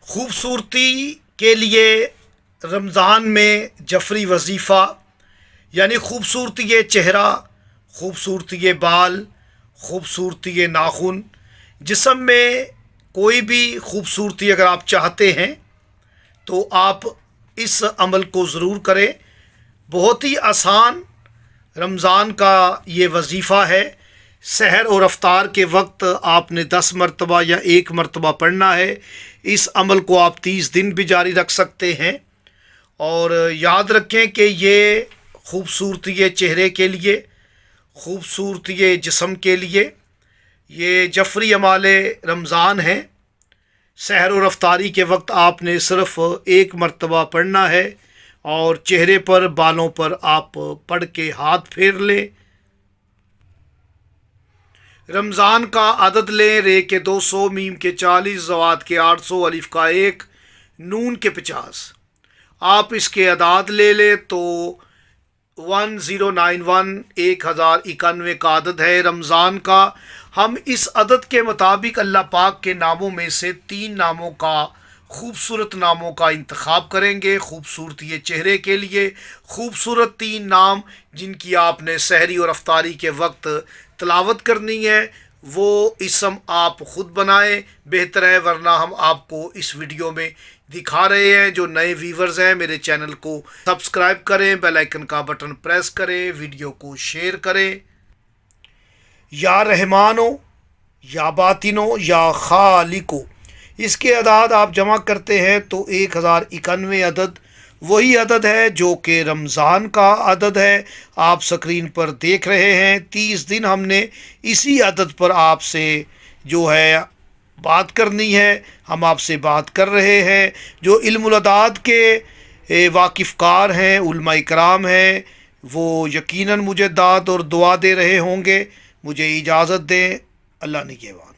خوبصورتی کے لیے رمضان میں جفری وظیفہ، یعنی خوبصورتی چہرہ، خوبصورتی بال، خوبصورتی ناخن، جسم میں کوئی بھی خوبصورتی اگر آپ چاہتے ہیں تو آپ اس عمل کو ضرور کریں۔ بہت ہی آسان رمضان کا یہ وظیفہ ہے۔ سحر اور افطار کے وقت آپ نے 10 مرتبہ یا 1 مرتبہ پڑھنا ہے۔ اس عمل کو آپ 30 دن بھی جاری رکھ سکتے ہیں، اور یاد رکھیں کہ یہ خوبصورتی چہرے کے لیے، خوبصورتی جسم کے لیے یہ جفری اعمال رمضان ہے۔ سحر اور افطاری کے وقت آپ نے صرف 1 مرتبہ پڑھنا ہے، اور چہرے پر، بالوں پر آپ پڑھ کے ہاتھ پھیر لیں۔ رمضان کا عدد لیں: رے کے 200، میم کے 40، زوات کے 800، الف کا 1، نون کے 50۔ آپ اس کے اعداد لے لیں تو 1091 1091 کا عدد ہے رمضان کا۔ ہم اس عدد کے مطابق اللہ پاک کے ناموں میں سے 3 ناموں کا، خوبصورت ناموں کا انتخاب کریں گے خوبصورتی چہرے کے لیے۔ خوبصورت 3 نام جن کی آپ نے سحری اور افطاری کے وقت تلاوت کرنی ہے، وہ اسم آپ خود بنائیں، بہتر ہے، ورنہ ہم آپ کو اس ویڈیو میں دکھا رہے ہیں۔ جو نئے ویورز ہیں میرے چینل کو سبسکرائب کریں، بیل آئیکن کا بٹن پریس کریں، ویڈیو کو شیئر کریں۔ یا رحمانو، یا باطنو، یا خالقو، اس کے اعداد آپ جمع کرتے ہیں تو 1091 عدد وہی عدد ہے جو کہ رمضان کا عدد ہے۔ آپ سکرین پر دیکھ رہے ہیں 30 دن ہم نے اسی عدد پر آپ سے جو ہے بات کرنی ہے۔ ہم آپ سے بات کر رہے ہیں۔ جو علم الاعداد کے واقف کار ہیں، علماء کرام ہیں، وہ یقیناً مجھے داد اور دعا دے رہے ہوں گے۔ مجھے اجازت دیں، اللہ نگہبان۔